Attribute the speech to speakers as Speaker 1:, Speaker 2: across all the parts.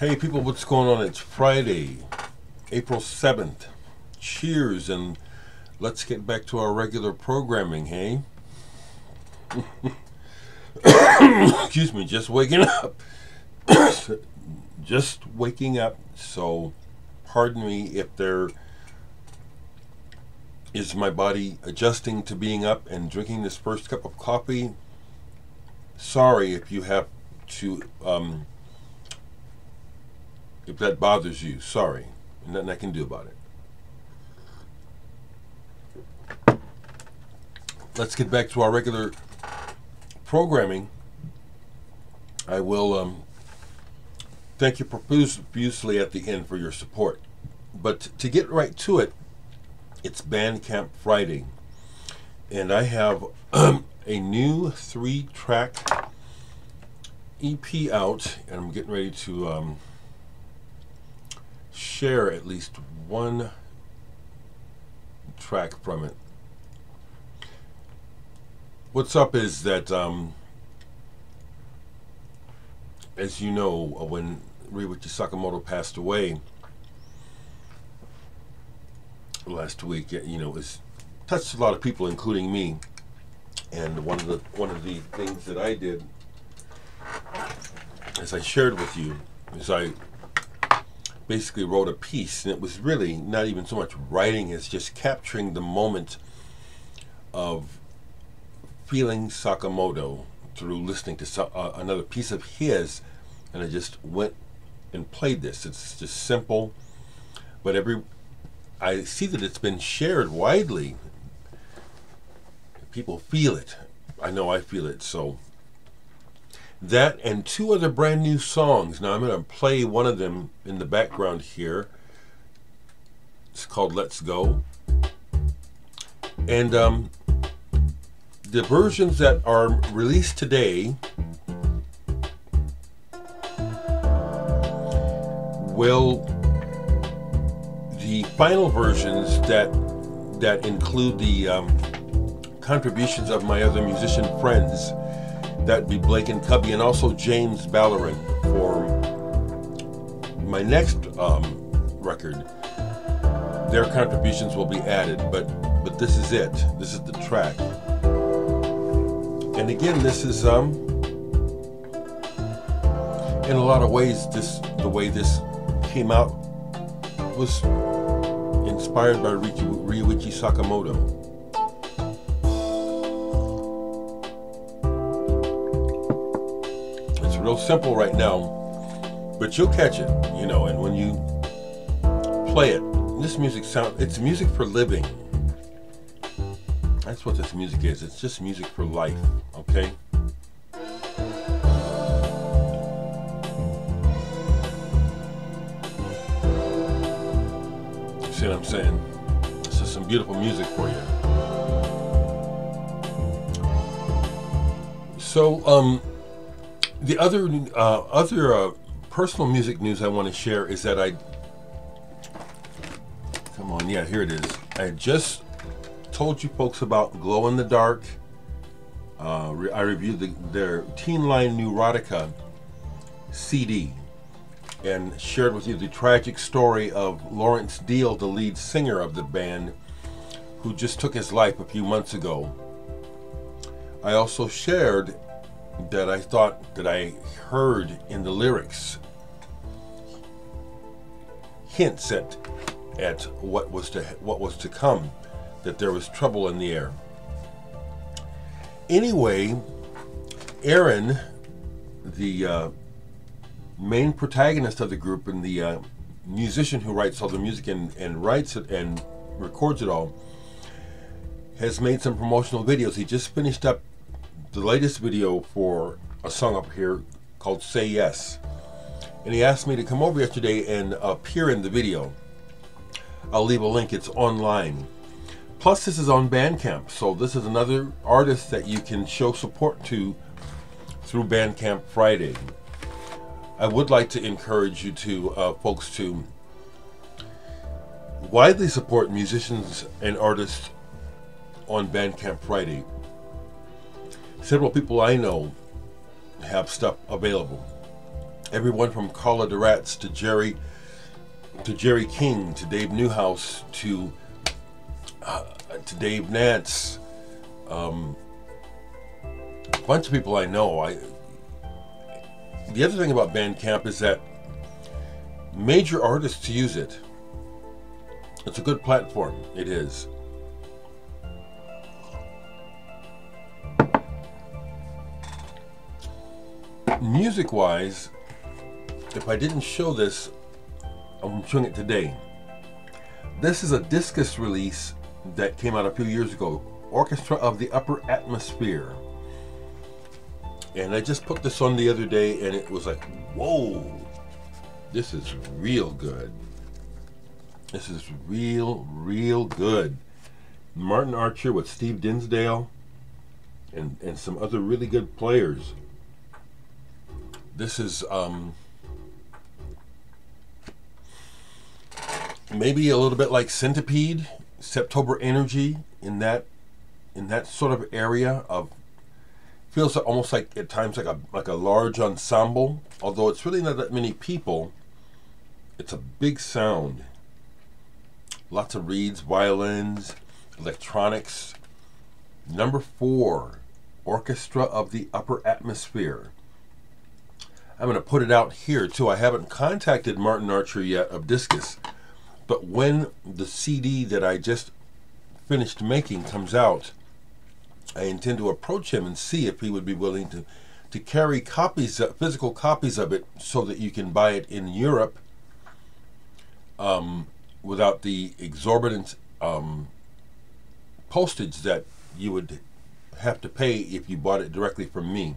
Speaker 1: Hey people, what's going on? It's Friday, April 7th. Cheers, and let's get back to our regular programming, hey? Excuse me, just waking up. Just waking up, so pardon me if there is my body adjusting to being up and drinking this first cup of coffee. Sorry if you have to, if that bothers you, sorry. Nothing I can do about it. Let's get back to our regular programming. I will thank you profusely at the end for your support. But to get right to it, it's Bandcamp Friday. And I have a new 3-track EP out, and I'm getting ready to share at least one track from it. What's up is that, as you know, when Ryuichi Sakamoto passed away last week, you know, it's touched a lot of people, including me. And one of the things that I did, as I shared with you, is I basically wrote a piece, and it was really not even so much writing as just capturing the moment of feeling Sakamoto through listening to another piece of his, and I just went and played this. It's just simple, but I see that it's been shared widely. People feel it. I know I feel it. So that and 2 other brand new songs. Now I'm going to play one of them in the background here. It's called Let's Go. And the versions that are released today the final versions that include the contributions of my other musician friends, that'd be Blake and Cubby, and also James Ballerin for my next record. Their contributions will be added, but this is it. This is the track. And again, this is in a lot of ways, the way this came out was inspired by Ryuichi Sakamoto. It's real simple right now, but you'll catch it, you know, and when you play it, this music it's music for living. That's what this music is. It's just music for life, okay? See what I'm saying? This is some beautiful music for you. So, the other personal music news I want to share is that come on, yeah, here it is. I just told you folks about Glow in the Dark. I reviewed their Teen Line Neurotica CD and shared with you the tragic story of Lawrence Deal, the lead singer of the band, who just took his life a few months ago. I also shared that I thought that I heard in the lyrics hints at what was to come, that there was trouble in the air. Anyway, Aaron, the main protagonist of the group and the musician who writes all the music and writes it and records it all, has made some promotional videos. He just finished up the latest video for a song up here called Say Yes, and he asked me to come over yesterday and appear in the video. I'll leave a link. It's online. Plus, this is on Bandcamp, so this is another artist that you can show support to through Bandcamp Friday. I would like to encourage you to, folks, to widely support musicians and artists on Bandcamp Friday. Several people I know have stuff available. Everyone from Carla DeRatz to Jerry King to Dave Newhouse to Dave Nance, a bunch of people I know. The other thing about Bandcamp is that major artists use it. It's a good platform. It is. Music-wise, if I didn't show this, I'm showing it today. This is a discus release that came out a few years ago, Orchestra of the Upper Atmosphere. And I just put this on the other day and it was like, whoa, this is real good. This is real good. Martin Archer with Steve Dinsdale and some other really good players. This is maybe a little bit like Centipede, Septober Energy, in that sort of area of, feels almost like at times like a large ensemble, although it's really not that many people. It's a big sound. Lots of reeds, violins, electronics. Number 4, Orchestra of the Upper Atmosphere. I'm going to put it out here too. I haven't contacted Martin Archer yet of Discus, but when the CD that I just finished making comes out, I intend to approach him and see if he would be willing to carry copies, physical copies of it, so that you can buy it in Europe without the exorbitant postage that you would have to pay if you bought it directly from me.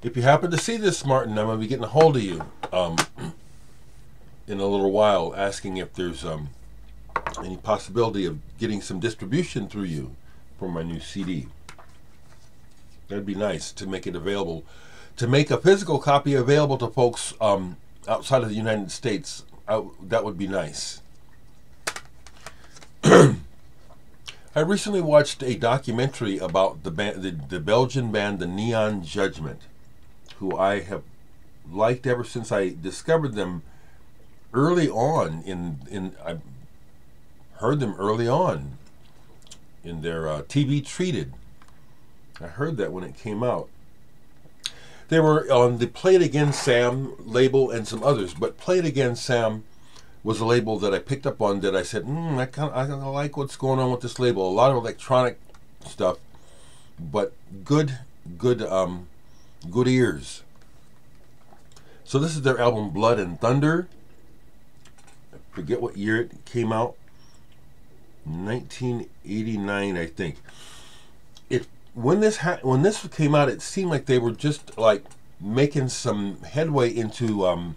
Speaker 1: If you happen to see this, Martin, I'm going to be getting a hold of you in a little while, asking if there's any possibility of getting some distribution through you for my new CD. That'd be nice to make it available, to make a physical copy available to folks outside of the United States. That would be nice. I recently watched a documentary about the band, the Belgian band, the Neon Judgement, who I have liked ever since I discovered them early on. I heard them early on in their TV Treated. I heard that when it came out. They were on the Play It Again Sam label and some others, but Play It Again Sam was a label that I picked up on that I said, I kind of like what's going on with this label. A lot of electronic stuff, but good ears. So this is their album Blood and Thunder. I forget what year it came out. 1989, I think. When this came out, it seemed like they were just like making some headway into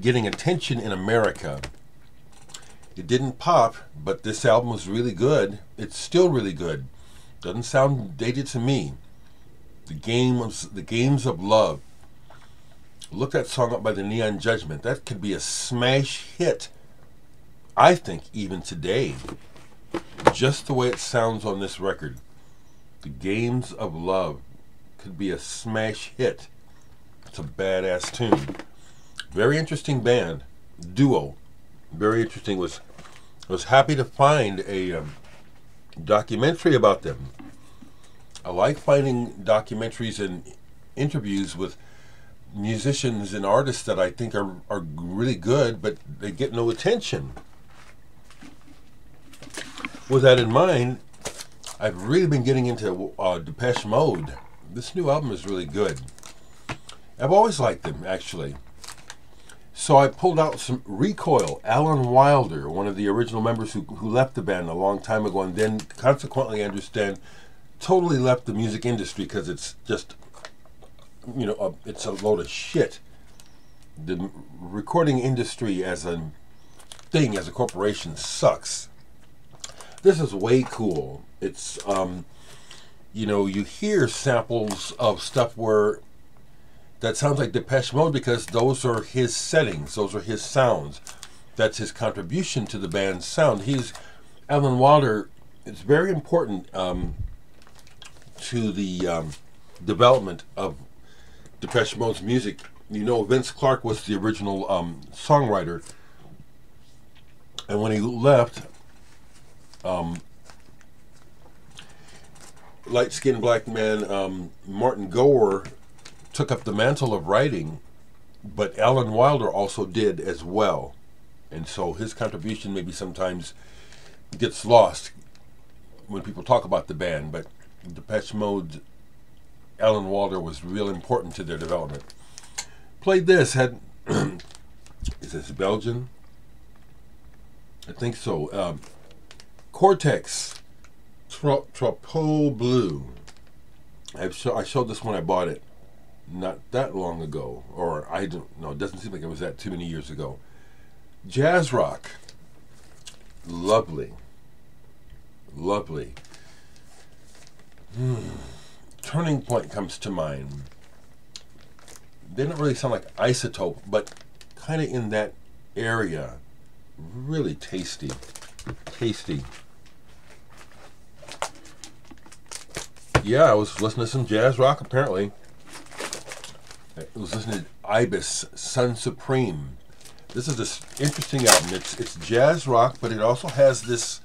Speaker 1: getting attention in America. It didn't pop, but this album was really good. It's still really good. Doesn't sound dated to me. The Games of Love. Look that song up by the Neon Judgement. That could be a smash hit, I think, even today. Just the way it sounds on this record. The Games of Love could be a smash hit. It's a badass tune. Very interesting band, duo. Very interesting. Was happy to find a documentary about them. I like finding documentaries and interviews with musicians and artists that I think are really good, but they get no attention. With that in mind, I've really been getting into Depeche Mode. This new album is really good. I've always liked them, actually. So I pulled out some Recoil. Alan Wilder, one of the original members who left the band a long time ago, and then consequently, I understand, totally left the music industry because it's just, it's a load of shit. The recording industry as a thing, as a corporation, sucks. This is way cool. It's, you hear samples of stuff where that sounds like Depeche Mode because those are his settings, those are his sounds. That's his contribution to the band's sound. Alan Wilder, it's very important to the development of Depeche Mode's music You know, Vince Clarke was the original songwriter, and when he left, light-skinned black man Martin Gore took up the mantle of writing, but Alan Wilder also did as well, and so his contribution maybe sometimes gets lost when people talk about the band. But Depeche Mode, Alan Wilder was real important to their development. Played this, had is this Belgian? I think so. Cortex, Troupeau Bleu. I showed this when I bought it not that long ago, or I don't know, it doesn't seem like it was that too many years ago. Jazz rock, lovely, lovely. Turning Point comes to mind. They don't really sound like Isotope, but kind of in that area. Really tasty, tasty. Yeah, I was listening to some jazz rock apparently. I was listening to Ibis, Sun Supreme. This is this interesting album. It's jazz rock, but it also has this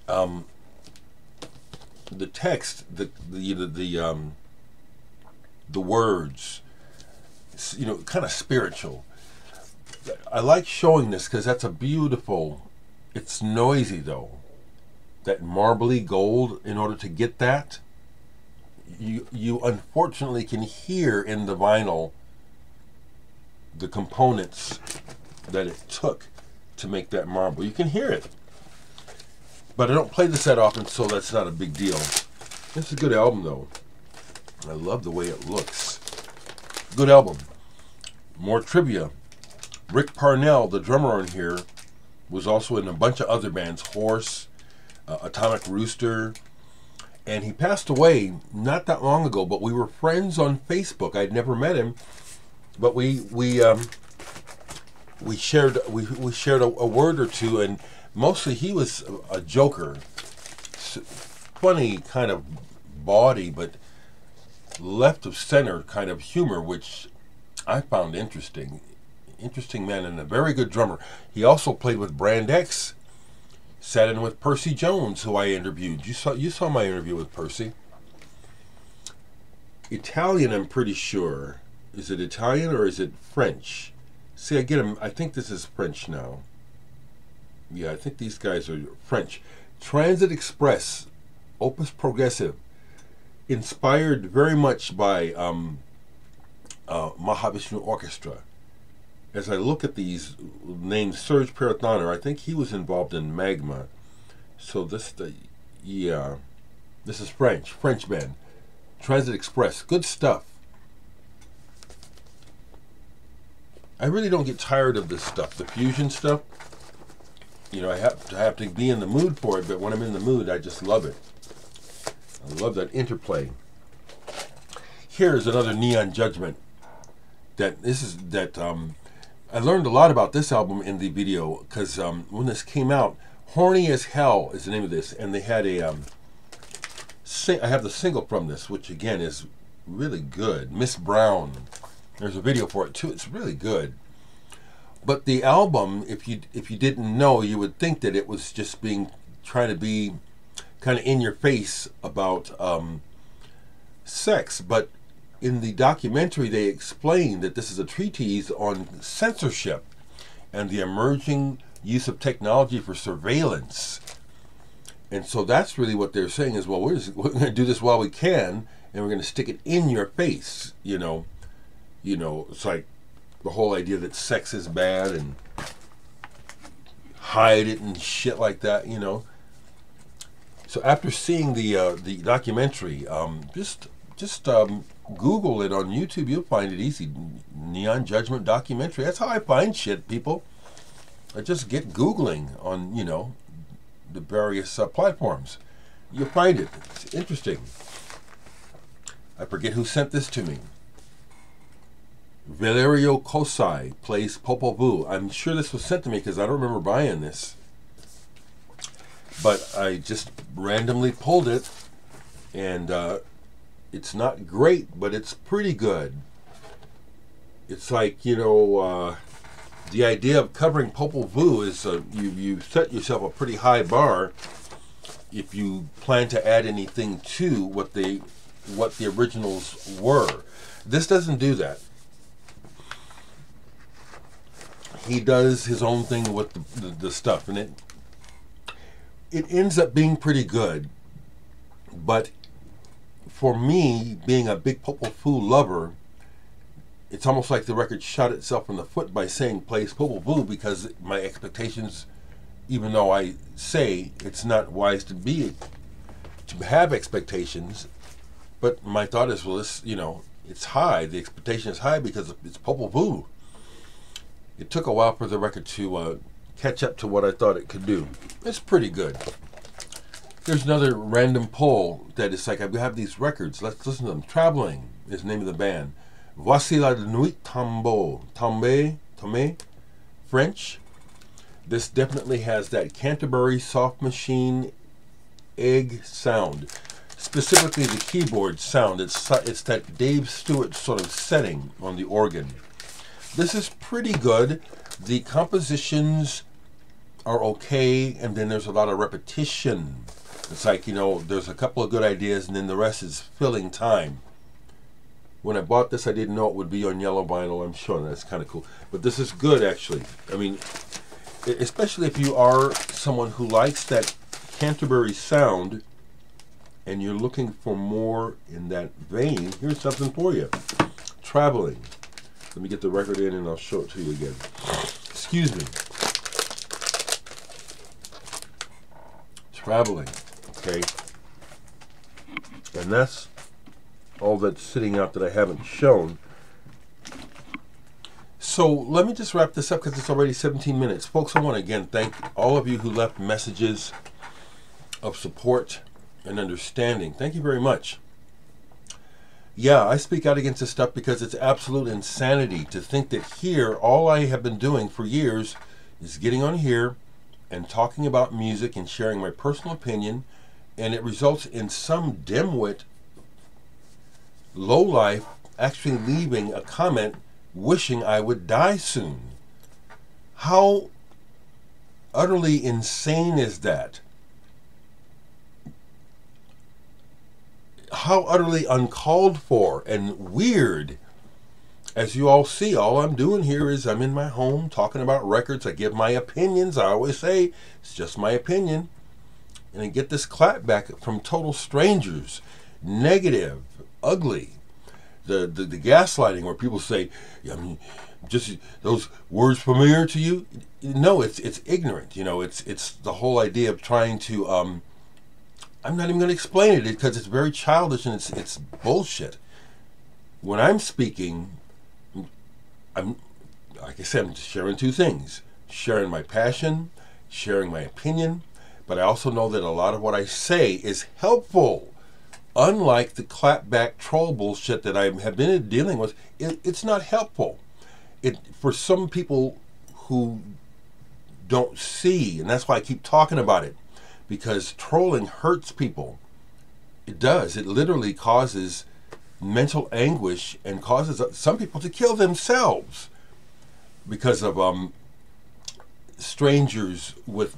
Speaker 1: the text, the words, you know, kind of spiritual. I like showing this because that's a beautiful. It's noisy though. That marbly gold. In order to get that, you unfortunately can hear in the vinyl the components that it took to make that marble. You can hear it. But I don't play this that often, so that's not a big deal. It's a good album, though. I love the way it looks. Good album. More trivia. Rick Parnell, the drummer on here, was also in a bunch of other bands. Horse, Atomic Rooster. And he passed away not that long ago, but we were friends on Facebook. I'd never met him, but we shared a word or two, and mostly he was a joker. Funny kind of body, but left of center kind of humor, which I found interesting. Interesting man and a very good drummer. He also played with Brand X. Sat in with Percy Jones, who I interviewed. You saw my interview with Percy. Italian, I'm pretty sure. Is it Italian or is it French? See, I get him. I think this is French now. Yeah, I think these guys are French. Transit Express, Opus Progressif, inspired very much by Mahavishnu Orchestra. As I look at these names, Serge Perathoner, I think he was involved in Magma. So this is French band. Transit Express, good stuff. I really don't get tired of this stuff, the fusion stuff. You know, I have to be in the mood for it, but when I'm in the mood, I just love it. I love that interplay. Here's another Neon Judgement. I learned a lot about this album in the video because when this came out, Horny as Hell is the name of this, and they had a I have the single from this, which again is really good. Miss Brown. There's a video for it too. It's really good. But the album, if you didn't know, you would think that it was just trying to be kind of in your face about sex, but in the documentary, they explain that this is a treatise on censorship and the emerging use of technology for surveillance. And so that's really what they're saying is, well, we're going to do this while we can, and we're going to stick it in your face. You know, it's like the whole idea that sex is bad and hide it and shit like that. You know. So after seeing the documentary, just Google it on YouTube. You'll find it easy. Neon Judgement documentary. That's how I find shit, people. I just get Googling on, the various platforms. You'll find it. It's interesting. I forget who sent this to me. Valerio Cosi plays Popol. I'm sure this was sent to me because I don't remember buying this. But I just randomly pulled it, and it's not great, but it's pretty good. It's like, you know, the idea of covering Popol Vuh is you set yourself a pretty high bar if you plan to add anything to what the originals were. This doesn't do that. He does his own thing with the stuff, and it ends up being pretty good. But for me, being a big Popol Vuh lover, it's almost like the record shot itself in the foot by saying plays Popol Vuh, because my expectations, even though I say it's not wise to have expectations, but my thought is, well, this, you know, it's high. The expectation is high because it's Popol Vuh. It took a while for the record to catch up to what I thought it could do. It's pretty good. There's another random poll that is like, we have these records, let's listen to them. Traveling is the name of the band. Voici la Nuit, Tombee, French. This definitely has that Canterbury soft machine egg sound. Specifically the keyboard sound. It's that Dave Stewart sort of setting on the organ. This is pretty good. The compositions are okay, and then there's a lot of repetition. It's like, you know, there's a couple of good ideas, and then the rest is filling time. When I bought this, I didn't know it would be on yellow vinyl. I'm sure that's kind of cool. But this is good, actually. I mean, especially if you are someone who likes that Canterbury sound and you're looking for more in that vein, here's something for you. Traveling. Let me get the record in and I'll show it to you again. Excuse me. Traveling. Okay. And that's all that's sitting out that I haven't shown. So let me just wrap this up because it's already 17 minutes. Folks, I want to again thank all of you who left messages of support and understanding. Thank you very much. Yeah, I speak out against this stuff because it's absolute insanity to think that here, all I have been doing for years is getting on here and talking about music and sharing my personal opinion, and it results in some dimwit lowlife actually leaving a comment wishing I would die soon. How utterly insane is that? How utterly uncalled for and weird. As you all see, all I'm doing here is I'm in my home talking about records. I give my opinions. I always say it's just my opinion. And I get this clapback from total strangers. Negative, ugly. The gaslighting where people say, I mean, just those words familiar to you? No, it's ignorant. You know, it's the whole idea of trying to I'm not even going to explain it because it's very childish and it's bullshit. When I'm speaking, I'm, like I said, I'm sharing two things. Sharing my passion, sharing my opinion, but I also know that a lot of what I say is helpful. Unlike the clapback troll bullshit that I have been dealing with, it's not helpful. For some people who don't see, and that's why I keep talking about it, because trolling hurts people. It does. It literally causes mental anguish and causes some people to kill themselves because of strangers with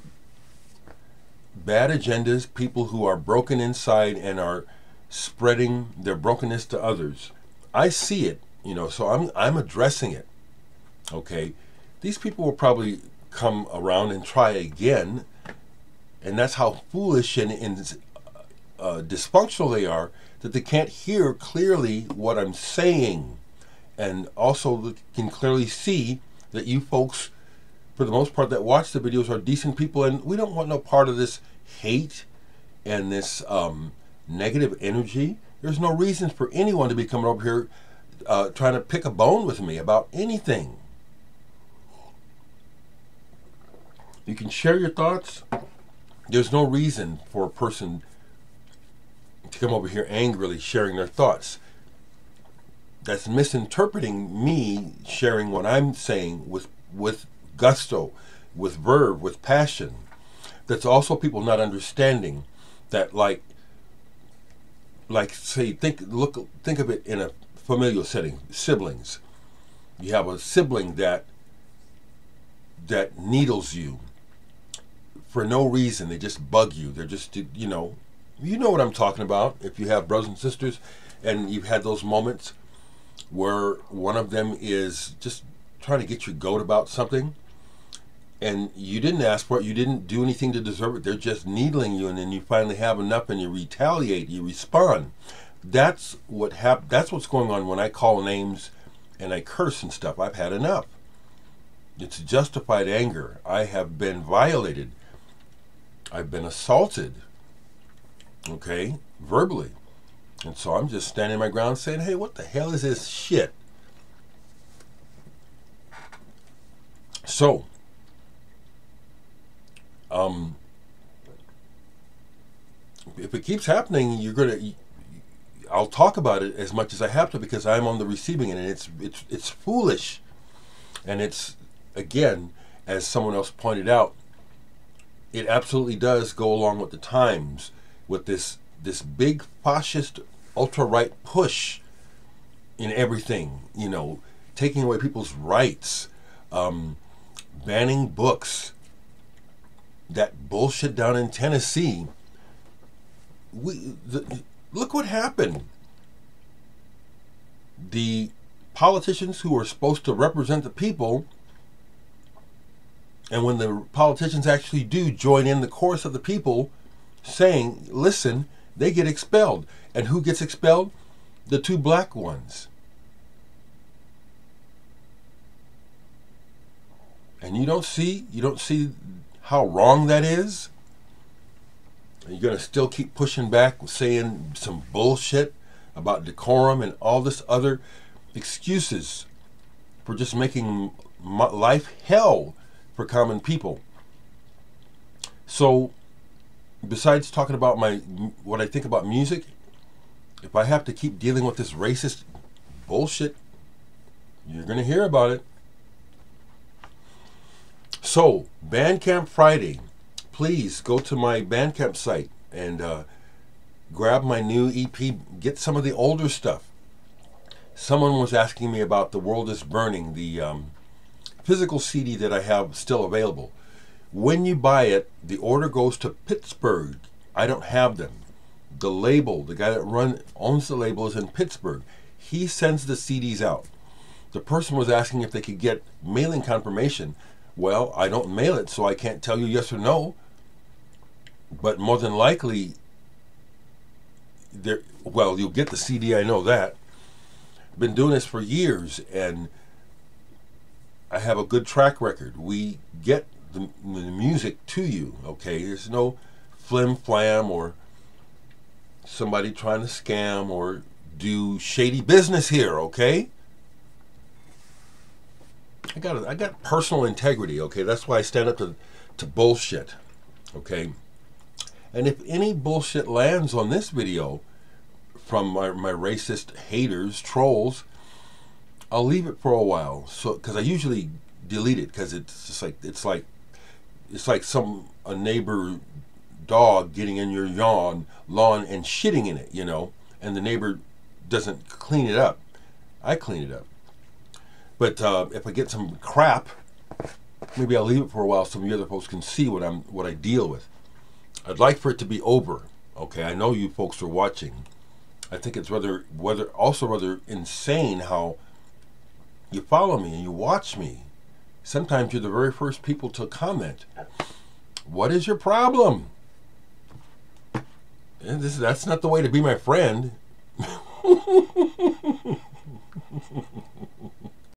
Speaker 1: bad agendas, people who are broken inside and are spreading their brokenness to others. I see it, you know, so I'm addressing it. Okay, these people will probably come around and try again, and that's how foolish and dysfunctional they are, that they can't hear clearly what I'm saying, and also can clearly see that you folks, for the most part, that watch the videos are decent people, and we don't want no part of this hate and this negative energy. There's no reason for anyone to be coming over here trying to pick a bone with me about anything. You can share your thoughts. There's no reason for a person to come over here angrily sharing their thoughts. That's misinterpreting me sharing what I'm saying with gusto, with verve, with passion. That's also people not understanding that, like say, think of it in a familial setting, siblings. You have a sibling that needles you for no reason. They just bug you. They're just, you know what I'm talking about. If you have brothers and sisters and you've had those moments where one of them is just trying to get your goat about something, and you didn't ask for it, you didn't do anything to deserve it, they're just needling you, and then you finally have enough and you retaliate, you respond. That's what's going on when I call names and I curse and stuff. I've had enough. It's justified anger. I have been violated. I've been assaulted, okay, verbally. And so I'm just standing my ground saying, hey, what the hell is this shit? So, if it keeps happening, I'll talk about it as much as I have to, because I'm on the receiving end, and it's foolish. And it's, again, as someone else pointed out, it absolutely does go along with the times, with this big fascist ultra-right push in everything, you know, taking away people's rights, banning books. That bullshit down in Tennessee. Look what happened. The politicians who are supposed to represent the people, and when the politicians actually do join in the chorus of the people saying, listen, they get expelled. And who gets expelled? The two black ones. And you don't see how wrong that is? You're going to still keep pushing back, saying some bullshit about decorum and all this other excuses for just making life hell for common people. So, besides talking about what I think about music, if I have to keep dealing with this racist bullshit, you're going to hear about it. So, Bandcamp Friday. Please go to my Bandcamp site and grab my new EP. Get some of the older stuff. Someone was asking me about The World is Burning, the physical CD that I have still available. When you buy it, the order goes to Pittsburgh. I don't have them. The label, the guy that owns the label, is in Pittsburgh. He sends the CDs out. The person was asking if they could get mailing confirmation. Well, I don't mail it, so I can't tell you yes or no. But more than likely, you'll get the CD, I know that. I've been doing this for years, and I have a good track record. We get the music to you, okay? There's no flim-flam or somebody trying to scam or do shady business here, okay? I got personal integrity, okay? That's why I stand up to bullshit, okay? And if any bullshit lands on this video from my racist haters, trolls, I'll leave it for a while. So, because I usually delete it, because it's just like it's like a neighbor dog getting in your lawn and shitting in it, you know, and the neighbor doesn't clean it up. I clean it up. But if I get some crap, maybe I'll leave it for a while so the other folks can see what I deal with. I'd like for it to be over. Okay, I know you folks are watching. I think it's rather insane how you follow me and you watch me. Sometimes you're the very first people to comment. What is your problem? And that's not the way to be my friend.